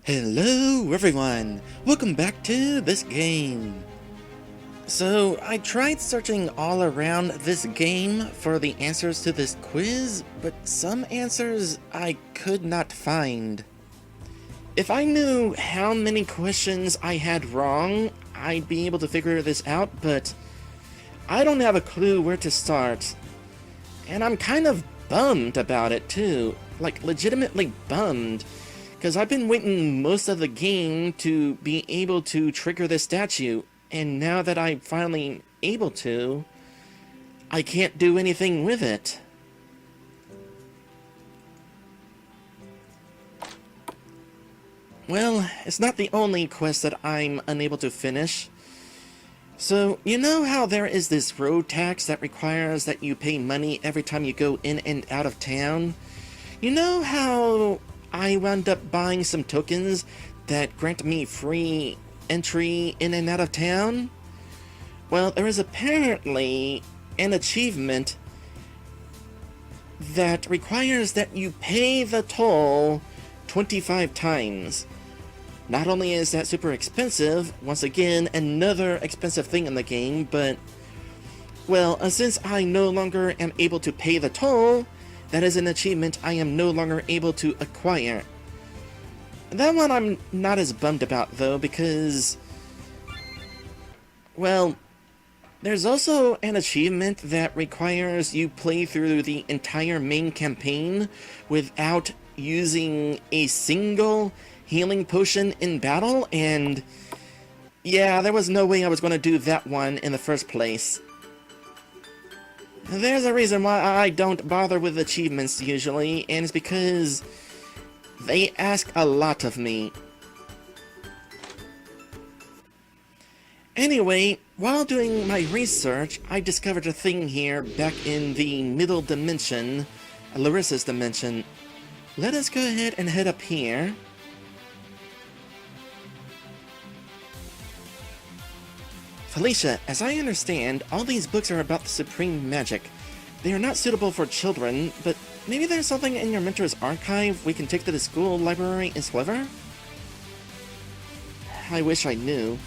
Hello everyone! Welcome back to this game! So, I tried searching all around this game for the answers to this quiz, but some answers I could not find. If I knew how many questions I had wrong, I'd be able to figure this out, but I don't have a clue where to start. And I'm kind of bummed about it too, like legitimately bummed. Because I've been waiting most of the game to be able to trigger this statue, and now that I'm finally able to, I can't do anything with it. Well, it's not the only quest that I'm unable to finish. So, you know how there is this road tax that requires that you pay money every time you go in and out of town? You know how I wound up buying some tokens that grant me free entry in and out of town? Well, there is apparently an achievement that requires that you pay the toll 25 times. Not only is that super expensive, once again, another expensive thing in the game, but, well, since I no longer am able to pay the toll, that is an achievement I am no longer able to acquire. That one I'm not as bummed about, though, because, well, there's also an achievement that requires you play through the entire main campaign without using a single healing potion in battle, and yeah, there was no way I was going to do that one in the first place. There's a reason why I don't bother with achievements usually, and it's because they ask a lot of me. Anyway, while doing my research, I discovered a thing here back in the middle dimension, Larissa's dimension. Let us go ahead and head up here. Felicia, as I understand, all these books are about the supreme magic. They are not suitable for children, but maybe there's something in your mentor's archive we can take to the school library in Sliver? I wish I knew.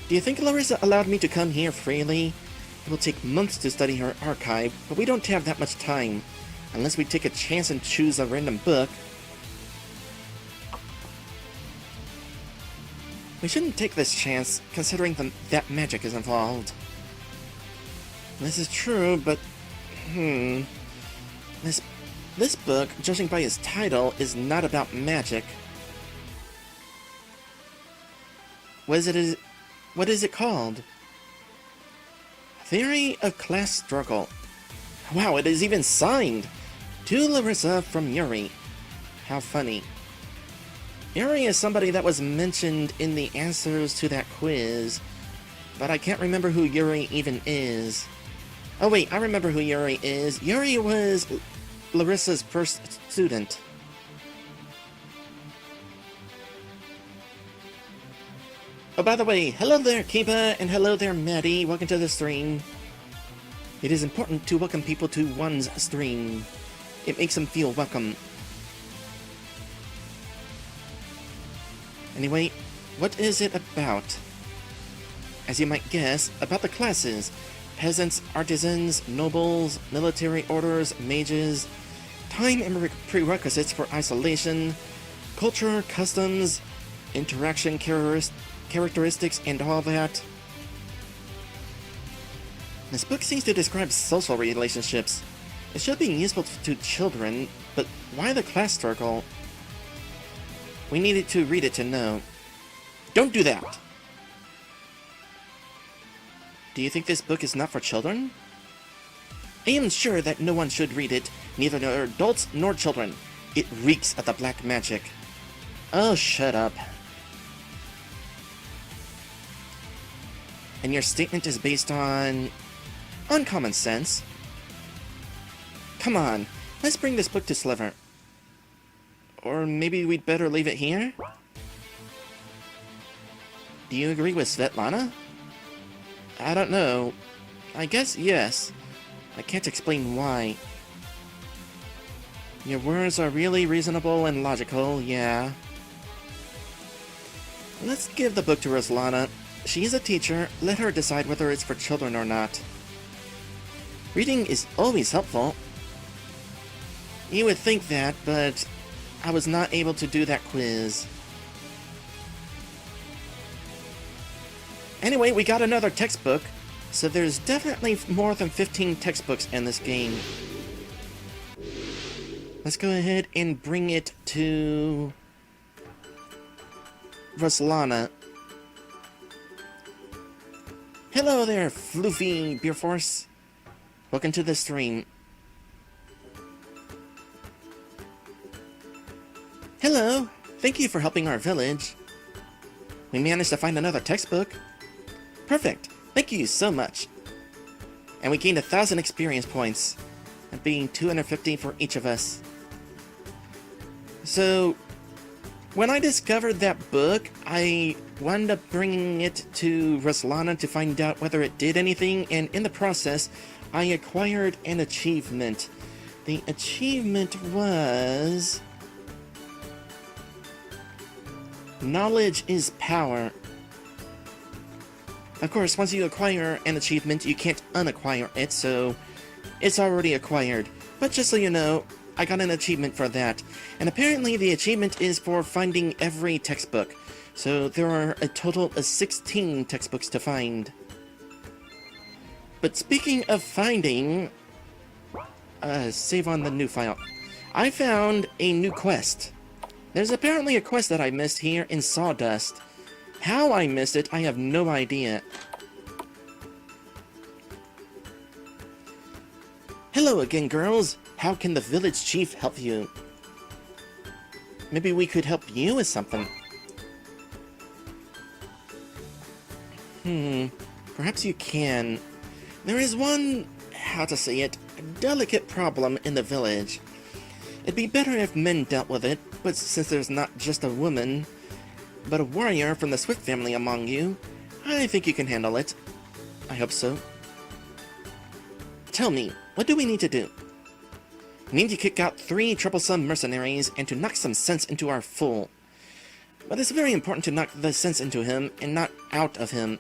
Do you think Larissa allowed me to come here freely? It will take months to study her archive, but we don't have that much time. Unless we take a chance and choose a random book. We shouldn't take this chance, considering that magic is involved. This is true, but... This book, judging by its title, is not about magic. What is it called? Theory of Class Struggle. Wow, it is even signed! To Larissa from Yuri. How funny. Yuri is somebody that was mentioned in the answers to that quiz, but I can't remember who Yuri even is. Oh wait, I remember who Yuri is. Yuri was Larissa's first student. Oh, by the way, hello there, Kiba, and hello there, Maddie. Welcome to the stream. It is important to welcome people to one's stream. It makes them feel welcome. Anyway, what is it about? As you might guess, about the classes. Peasants, artisans, nobles, military orders, mages, time and prerequisites for isolation, culture, customs, interaction characteristics, and all that. This book seems to describe social relationships. It should be useful to children, but why the class struggle? We needed to read it to know. Don't do that! Do you think this book is not for children? I am sure that no one should read it, neither adults nor children. It reeks of the black magic. Oh, shut up. And your statement is based on common sense. Come on, let's bring this book to Sliver. Or maybe we'd better leave it here? Do you agree with Svetlana? I don't know. I guess yes. I can't explain why. Your words are really reasonable and logical, yeah. Let's give the book to Roslana. She's a teacher. Let her decide whether it's for children or not. Reading is always helpful. You would think that, but I was not able to do that quiz. Anyway, we got another textbook, so there's definitely more than 15 textbooks in this game. Let's go ahead and bring it to Roslana. Hello there, Floofy Beer Force. Welcome to the stream. Hello, thank you for helping our village. We managed to find another textbook. Perfect, thank you so much. And we gained 1,000 experience points, that being 250 for each of us. So, when I discovered that book, I wound up bringing it to Roslana to find out whether it did anything, and in the process, I acquired an achievement. The achievement was... Knowledge is power. Of course, once you acquire an achievement, you can't unacquire it, so it's already acquired. But just so you know, I got an achievement for that. And apparently the achievement is for finding every textbook. So there are a total of 16 textbooks to find. But speaking of finding... save on the new file. I found a new quest. There's apparently a quest that I missed here in Sawdust. How I missed it, I have no idea. Hello again, girls. How can the village chief help you? Maybe we could help you with something. Perhaps you can. There is one, how to say it, delicate problem in the village. It'd be better if men dealt with it, but since there's not just a woman, but a warrior from the Swift family among you, I think you can handle it. I hope so. Tell me, what do we need to do? We need to kick out 3 troublesome mercenaries and to knock some sense into our fool. But it's very important to knock the sense into him and not out of him.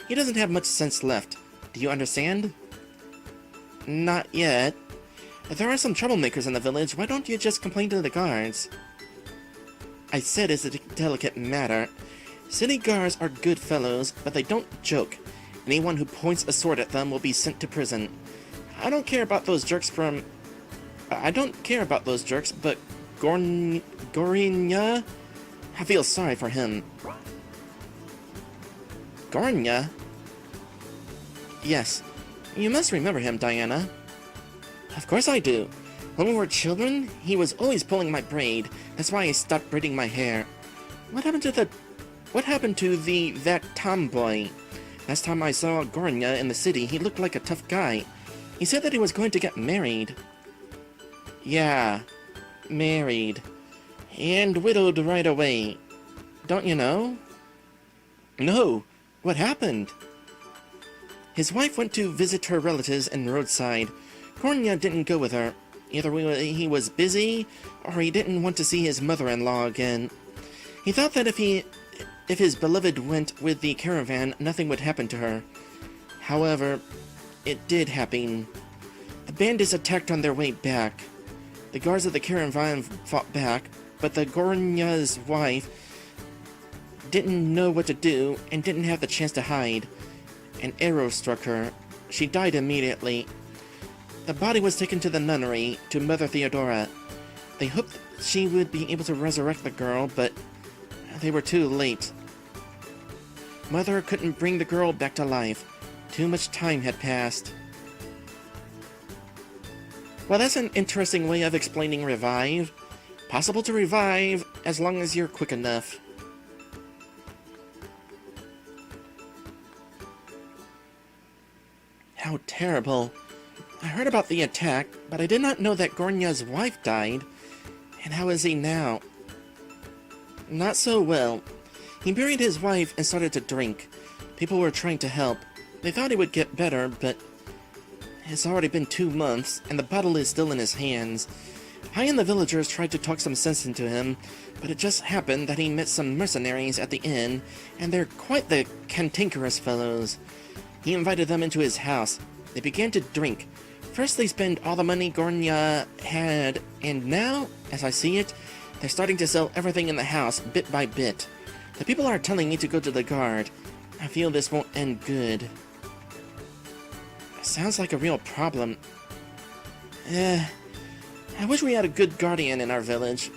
He doesn't have much sense left. Do you understand? Not yet. If there are some troublemakers in the village, why don't you just complain to the guards? I said it's a delicate matter. City guards are good fellows, but they don't joke. Anyone who points a sword at them will be sent to prison. I don't care about those jerks, but Gornya? I feel sorry for him. Gornya? Yes. You must remember him, Diana. Of course I do. When we were children, he was always pulling my braid. That's why I stopped braiding my hair. What happened to that tomboy? Last time I saw Gornya in the city, he looked like a tough guy. He said that he was going to get married. Yeah, married. And widowed right away. Don't you know? No. What happened? His wife went to visit her relatives in Roadside. Gornya didn't go with her. Either he was busy, or he didn't want to see his mother-in-law again. He thought that if his beloved went with the caravan, nothing would happen to her. However, it did happen. The bandits attacked on their way back. The guards of the caravan fought back, but the Gornya's wife didn't know what to do and didn't have the chance to hide. An arrow struck her. She died immediately. The body was taken to the nunnery, to Mother Theodora. They hoped she would be able to resurrect the girl, but they were too late. Mother couldn't bring the girl back to life. Too much time had passed. Well, that's an interesting way of explaining revive. Possible to revive, as long as you're quick enough. How terrible. I heard about the attack, but I did not know that Gornya's wife died. And how is he now? Not so well. He buried his wife and started to drink. People were trying to help. They thought he would get better, but it's already been 2 months, and the bottle is still in his hands. I and the villagers tried to talk some sense into him, but it just happened that he met some mercenaries at the inn, and they're quite the cantankerous fellows. He invited them into his house. They began to drink. First they spent all the money Gornya had, and now, as I see it, they're starting to sell everything in the house, bit by bit. The people are telling me to go to the guard. I feel this won't end good. Sounds like a real problem. I wish we had a good guardian in our village.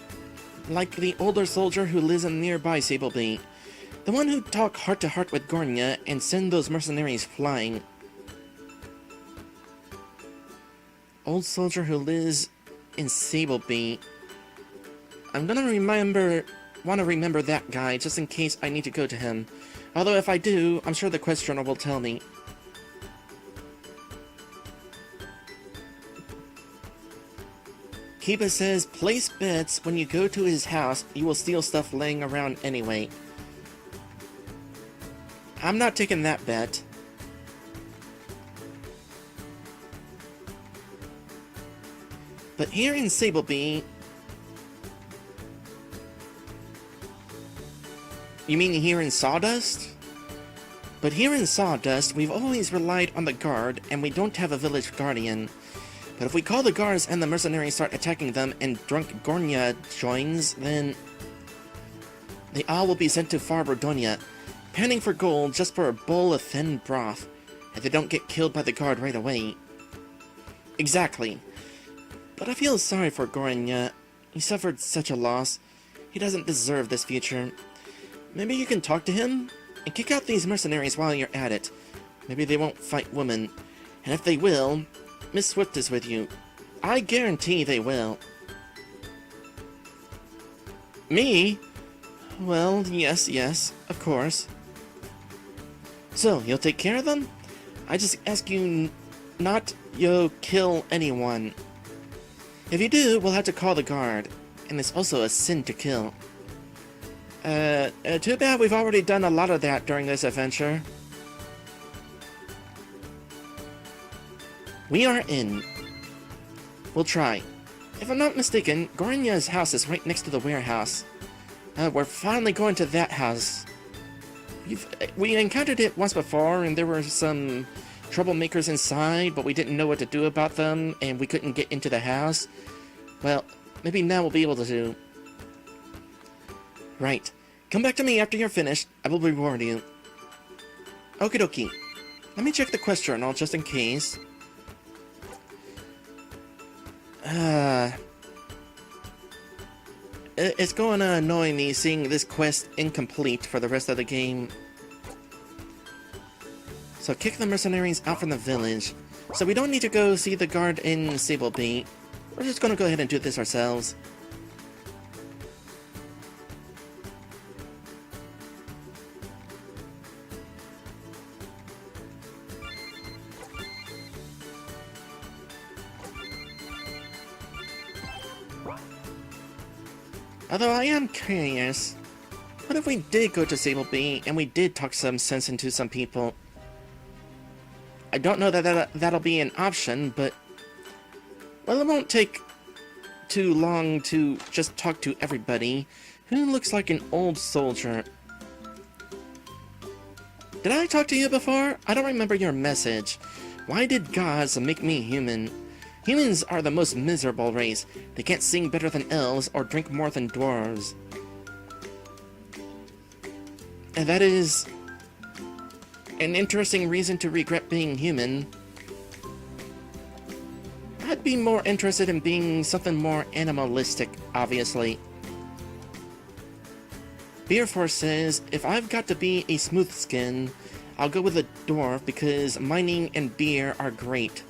Like the older soldier who lives in nearby Sableby. The one who'd talk heart to heart with Gornya and send those mercenaries flying. Old soldier who lives in Sableby. I'm gonna want to remember that guy just in case I need to go to him. Although if I do, I'm sure the quest journal will tell me. Kiba says, place bets when you go to his house, you will steal stuff laying around anyway. I'm not taking that bet. But here in Sableby... You mean here in Sawdust? But here in Sawdust, we've always relied on the guard, and we don't have a village guardian. But if we call the guards and the mercenaries start attacking them and drunk Gornya joins, then... they all will be sent to Far Rodonia, panning for gold just for a bowl of thin broth, if they don't get killed by the guard right away. Exactly. But I feel sorry for Gornya. He suffered such a loss. He doesn't deserve this future. Maybe you can talk to him, and kick out these mercenaries while you're at it. Maybe they won't fight women. And if they will, Miss Swift is with you. I guarantee they will. Me? Well, yes, of course. So, you'll take care of them? I just ask you not kill anyone. If you do, we'll have to call the guard. And it's also a sin to kill. Too bad we've already done a lot of that during this adventure. We are in. We'll try. If I'm not mistaken, Gornya's house is right next to the warehouse. We're finally going to that house. We encountered it once before, and there were some troublemakers inside, but we didn't know what to do about them, and we couldn't get into the house. Well, maybe now we'll be able to. Right. Come back to me after you're finished. I will reward you. Okie dokie. Let me check the quest journal just in case. It's going to annoy me seeing this quest incomplete for the rest of the game. So kick the mercenaries out from the village. So we don't need to go see the guard in Sableby. We're just going to go ahead and do this ourselves. Although I am curious, what if we did go to Sableby and we did talk some sense into some people? I don't know that that'll be an option, but... well, it won't take too long to just talk to everybody who looks like an old soldier. Did I talk to you before? I don't remember your message. Why did gods make me human? Humans are the most miserable race. They can't sing better than elves or drink more than dwarves. And that is an interesting reason to regret being human. I'd be more interested in being something more animalistic, obviously. Beerforce says, if I've got to be a smooth skin, I'll go with a dwarf because mining and beer are great.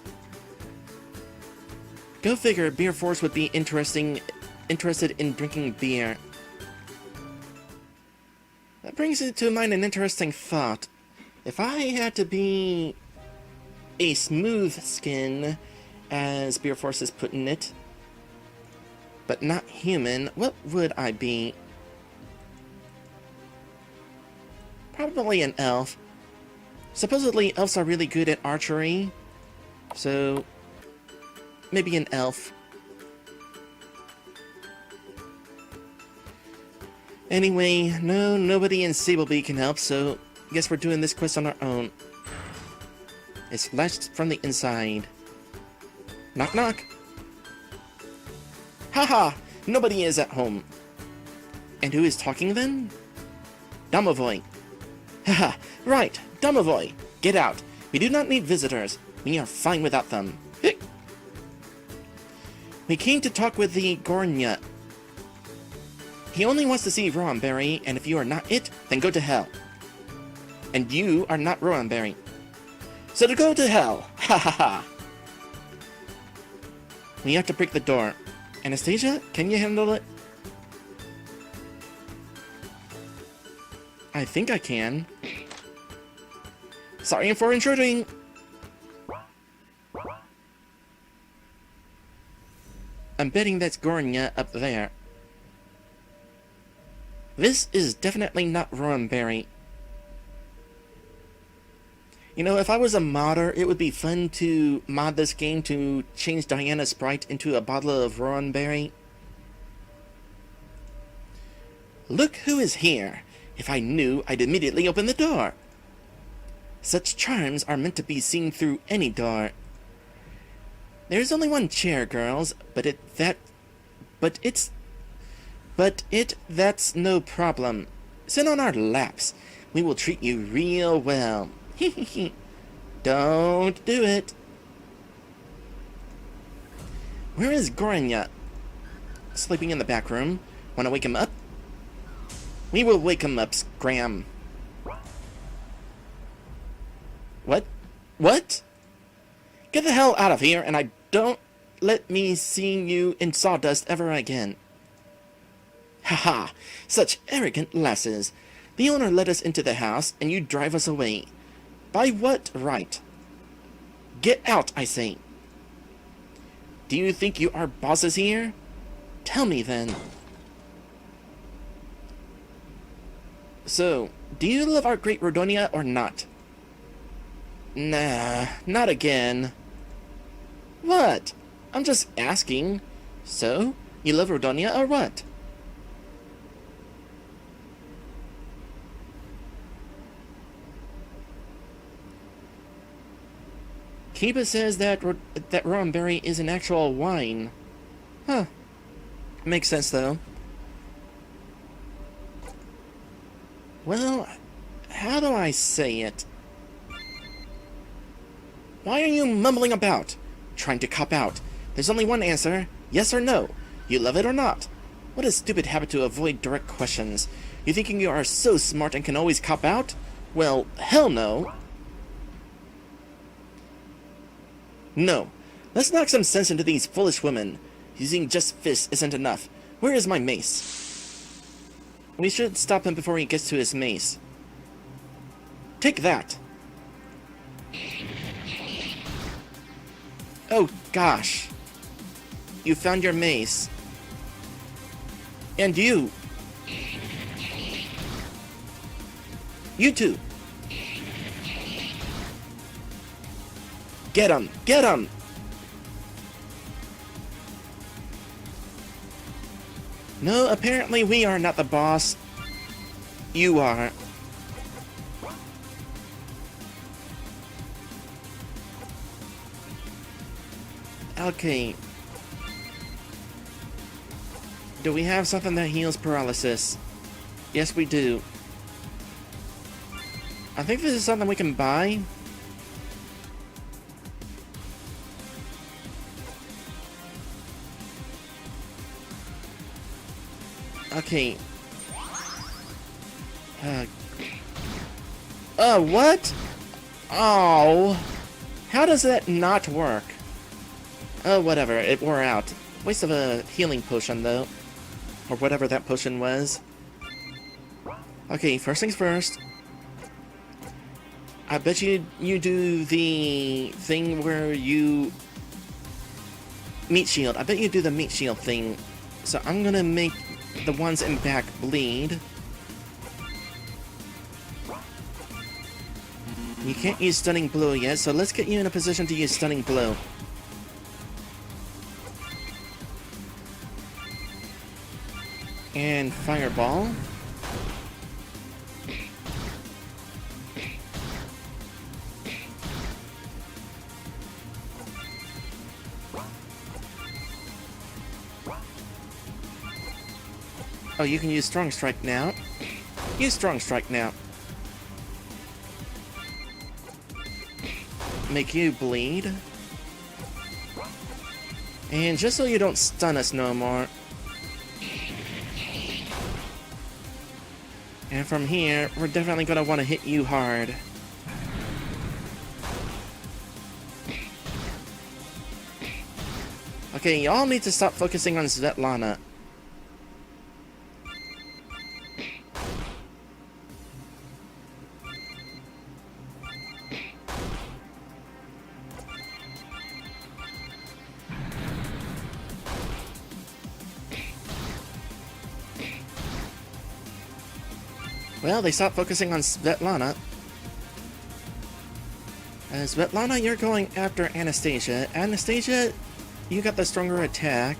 Go figure, Beerforce would be interested in drinking beer. That brings to mind an interesting thought. If I had to be a smooth skin, as Beerforce is putting it, but not human, what would I be? Probably an elf. Supposedly elves are really good at archery, so maybe an elf. Anyway, no, nobody in Sablebee can help, so guess we're doing this quest on our own. It's flashed from the inside. Knock knock. Haha! Nobody is at home. And who is talking then? Domovoy. Haha, right, Domovoy. Get out. We do not need visitors. We are fine without them. We came to talk with the Gornya. He only wants to see Rowanberry, and if you are not it, then go to hell. And you are not Rowanberry. So to go to hell. Ha ha ha. We have to break the door. Anastasia, can you handle it? I think I can. Sorry for intruding. I'm betting that's Gornya up there. This is definitely not Rowanberry. You know, if I was a modder, it would be fun to mod this game to change Diana's sprite into a bottle of Rowanberry. Look who is here. If I knew, I'd immediately open the door. Such charms are meant to be seen through any door. There's only one chair, girls, that's no problem. Sit on our laps. We will treat you real well. Don't do it. Where is Gornya? Sleeping in the back room. Want to wake him up? We will wake him up, Scram. What? What? Get the hell out of here, and don't let me see you in sawdust ever again. Haha, such arrogant lasses. The owner let us into the house, and you drive us away. By what right? Get out, I say. Do you think you are bosses here? Tell me then. So, do you love our great Rodonia or not? Nah, not again. What? I'm just asking. So, you love Rodonia or what? Kiba says that Rowanberry is an actual wine. Huh. Makes sense, though. Well, how do I say it? Why are you mumbling about? Trying to cop out. There's only one answer. Yes or no. You love it or not. What a stupid habit to avoid direct questions. You thinking you are so smart and can always cop out? Well, hell no. No. Let's knock some sense into these foolish women. Using just fists isn't enough. Where is my mace? We should stop him before he gets to his mace. Take that. Oh, gosh. You found your mace. And you. You too. Get him! Get him! No, apparently we are not the boss. You are. Okay. Do we have something that heals paralysis? Yes, we do. I think this is something we can buy. Okay. What? Oh. How does that not work? Oh, whatever. It wore out. Waste of a healing potion, though. Or whatever that potion was. Okay, first things first. I bet you do the thing where you... Meat shield. I bet you do the meat shield thing. So I'm gonna make the ones in back bleed. You can't use Stunning Blow yet, so let's get you in a position to use Stunning Blow. And Fireball. Oh, you can use Strong Strike now. Use Strong Strike now. Make you bleed. And just so you don't stun us no more. And from here, we're definitely gonna want to hit you hard. Okay, y'all need to stop focusing on Svetlana. Well, they stopped focusing on Svetlana. Svetlana, you're going after Anastasia. Anastasia, you got the stronger attack.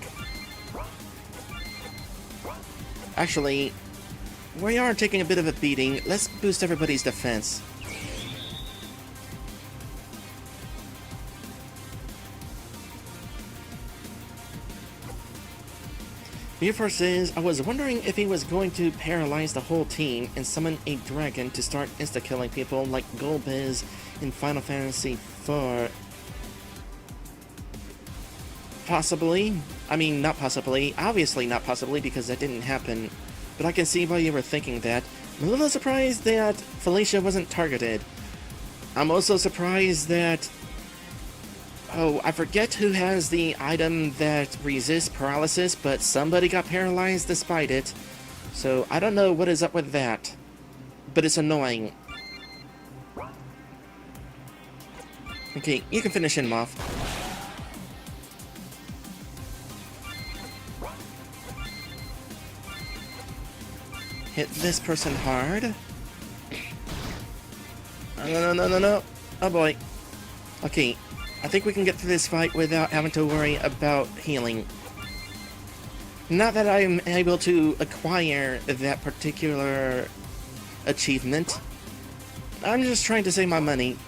Actually, we are taking a bit of a beating. Let's boost everybody's defense. Before says, I was wondering if he was going to paralyze the whole team and summon a dragon to start insta-killing people like Golbez in Final Fantasy IV. Possibly. I mean, not possibly. Obviously not possibly, because that didn't happen. But I can see why you were thinking that. I'm a little surprised that Felicia wasn't targeted. I'm also surprised that... Oh, I forget who has the item that resists paralysis, but somebody got paralyzed despite it. So I don't know what is up with that. But it's annoying. Okay, you can finish him off. Hit this person hard. No. Oh boy. Okay. I think we can get through this fight without having to worry about healing. Not that I'm able to acquire that particular achievement. I'm just trying to save my money.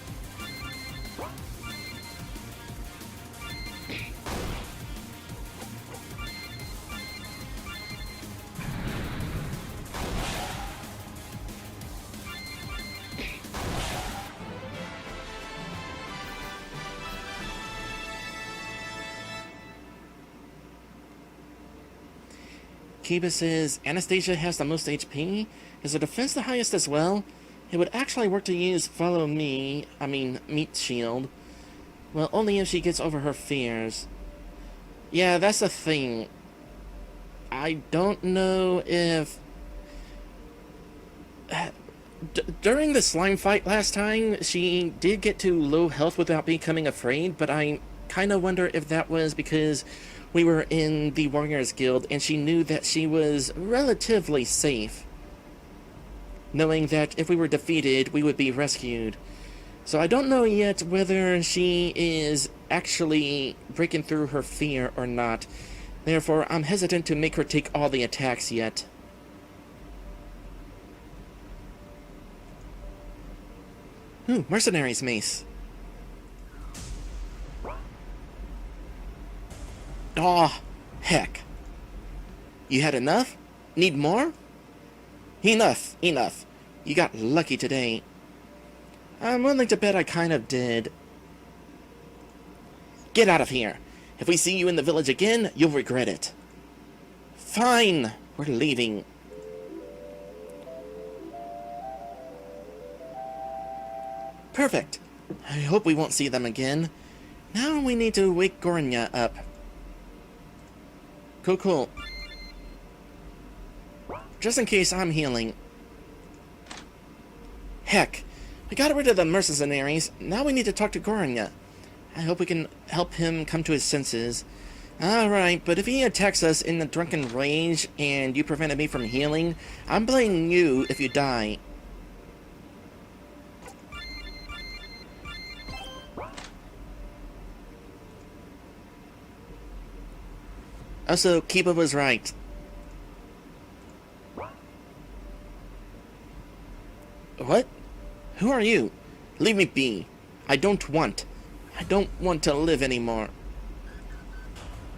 Kiba says, Anastasia has the most HP. Is her defense the highest as well? It would actually work to use Meat Shield. Well, only if she gets over her fears. Yeah, that's the thing. I don't know if... During the slime fight last time, she did get to low health without becoming afraid, but I kind of wonder if that was because we were in the Warriors Guild and she knew that she was relatively safe, knowing that if we were defeated, we would be rescued. So I don't know yet whether she is actually breaking through her fear or not. Therefore, I'm hesitant to make her take all the attacks yet. Ooh, Mercenary's Mace. Aw, heck. You had enough? Need more? Enough. You got lucky today. I'm willing to bet I kind of did. Get out of here. If we see you in the village again, you'll regret it. Fine, we're leaving. Perfect. I hope we won't see them again. Now we need to wake Gornya up. Cool. Just in case I'm healing. Heck, we got rid of the mercenaries. Now we need to talk to Gornya. I hope we can help him come to his senses. Alright, but if he attacks us in the drunken rage and you prevented me from healing, I'm blaming you if you die. Also, Kiba was right. What? Who are you? Leave me be. I don't want to live anymore.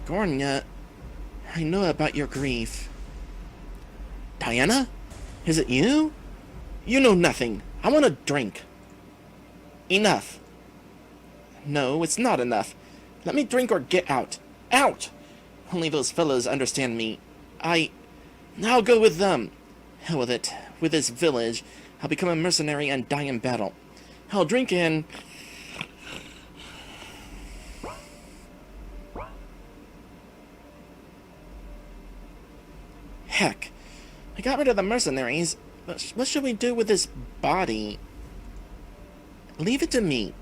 Gornya, I know about your grief. Diana? Is it you? You know nothing. I want a drink. Enough. No, it's not enough. Let me drink or get out. Out! Only those fellows understand me. I'll go with them. Hell with it. With this village, I'll become a mercenary and die in battle. I'll drink in... Heck. I got rid of the mercenaries, but what should we do with this body? Leave it to me.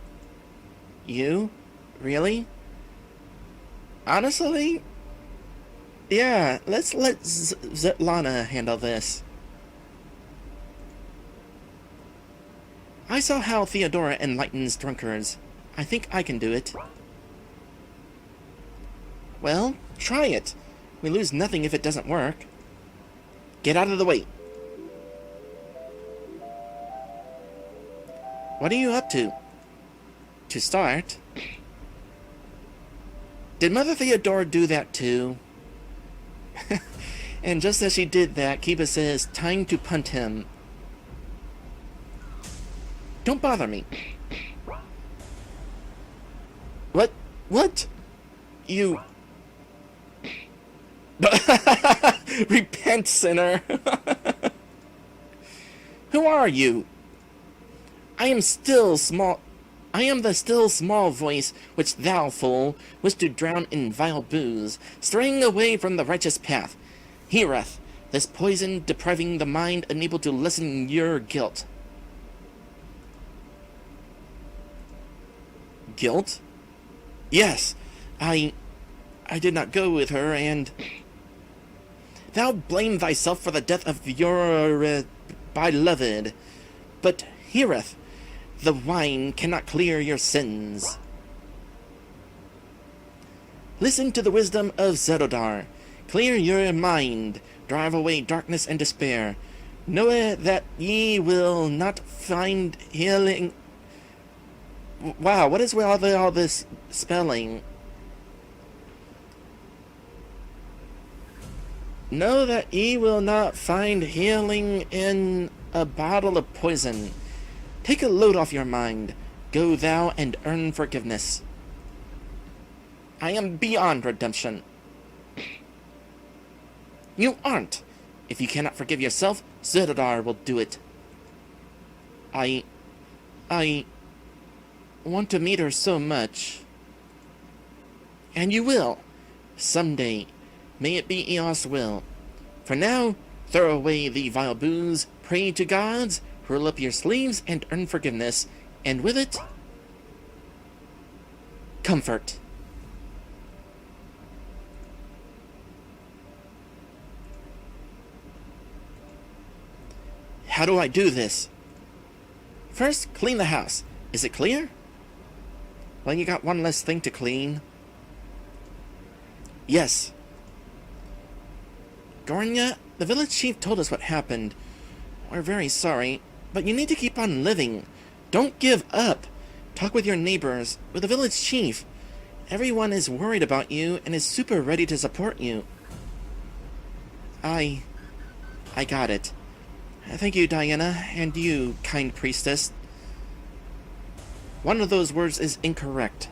You? Really? Honestly? Yeah, let's let Svetlana handle this. I saw how Theodora enlightens drunkards. I think I can do it. Well, try it. We lose nothing if it doesn't work. Get out of the way. What are you up to? To start. Did Mother Theodora do that too? And just as she did that, Kiba says, time to punt him. Don't bother me. What? What? You... Repent, sinner. Who are you? I am the still small voice which thou, fool, wish to drown in vile booze, straying away from the righteous path. Heareth, this poison depriving the mind, unable to lessen your guilt. Guilt? Yes, I did not go with her, and... Thou blame thyself for the death of your beloved, but heareth, the wine cannot clear your sins. Listen to the wisdom of Zedodar. Clear your mind, drive away darkness and despair. Know that ye will not find healing... Wow, what is with all this spelling? Know that ye will not find healing in a bottle of poison. Take a load off your mind. Go thou and earn forgiveness. I am beyond redemption. You aren't. If you cannot forgive yourself, Zedodar will do it. I want to meet her so much. And you will. Someday. May it be Eos' will. For now, throw away the vile booze, pray to gods, roll up your sleeves, and earn forgiveness, and with it, comfort. How do I do this? First, clean the house. Is it clear? Well, you got one less thing to clean. Yes. Gornya, the village chief told us what happened. We're very sorry, but you need to keep on living. Don't give up. Talk with your neighbors, with the village chief. Everyone is worried about you and is super ready to support you. I got it. Thank you, Diana, and you, kind priestess. One of those words is incorrect.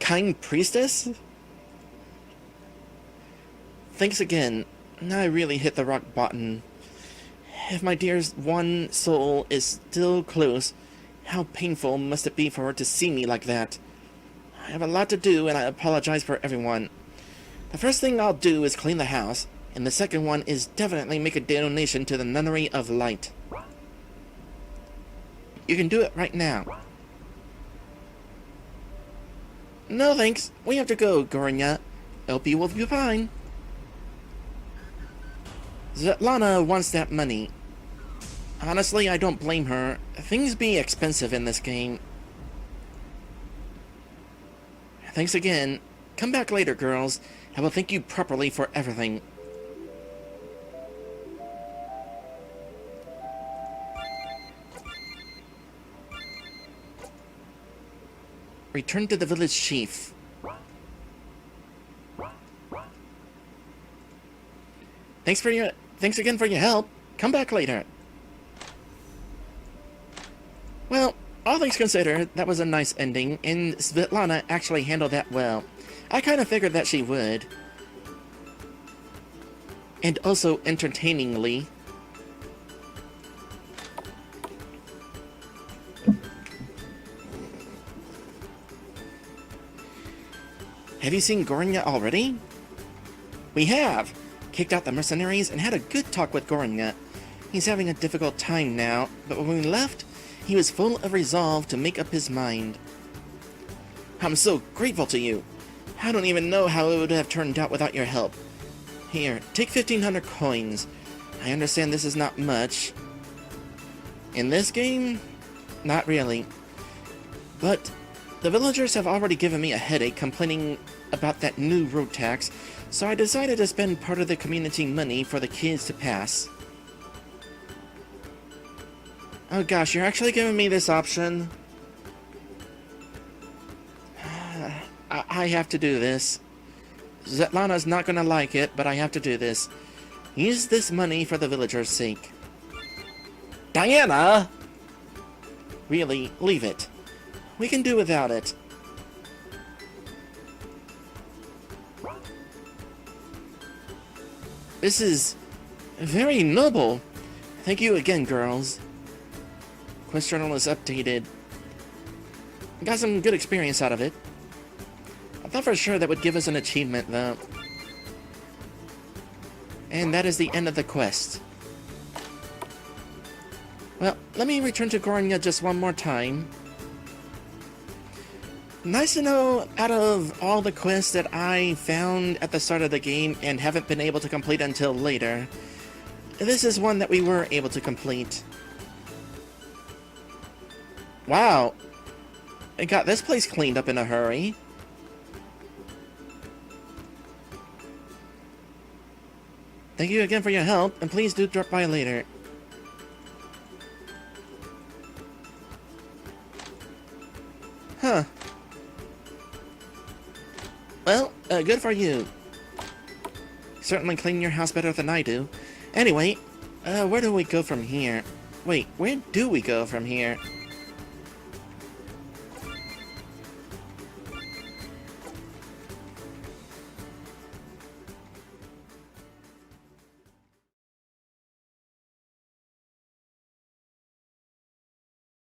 Kind priestess? Thanks again. I really hit the rock bottom. If my dear's one soul is still close, how painful must it be for her to see me like that? I have a lot to do, and I apologize for everyone. The first thing I'll do is clean the house, and the second one is definitely make a donation to the Nunnery of Light. You can do it right now. No thanks, we have to go, Gornya. LP will be fine. Svetlana wants that money. Honestly, I don't blame her. Things be expensive in this game. Thanks again. Come back later, girls. I will thank you properly for everything. Return to the village chief. Thanks again for your help. Come back later. Well, all things considered, that was a nice ending, and Svetlana actually handled that well. I kind of figured that she would. And also entertainingly. Have you seen Gornya already? We have! Kicked out the mercenaries and had a good talk with Gornya. He's having a difficult time now, but when we left, he was full of resolve to make up his mind. I'm so grateful to you. I don't even know how it would have turned out without your help. Here, take 1,500 coins. I understand this is not much. In this game? Not really. But the villagers have already given me a headache complaining about that new road tax, so I decided to spend part of the community money for the kids to pass. Oh gosh, you're actually giving me this option? I have to do this. Svetlana's not gonna like it, but I have to do this. Use this money for the villagers' sake. Diana! Really, leave it. We can do without it. This is very noble. Thank you again, girls. Quest journal is updated. Got some good experience out of it. I thought for sure that would give us an achievement, though. And that is the end of the quest. Well, let me return to Gornya just one more time. Nice to know, out of all the quests that I found at the start of the game and haven't been able to complete until later, this is one that we were able to complete. Wow! I got this place cleaned up in a hurry. Thank you again for your help, and please do drop by later. Huh. Well, good for you. Certainly clean your house better than I do. Anyway, where do we go from here? Wait, where do we go from here?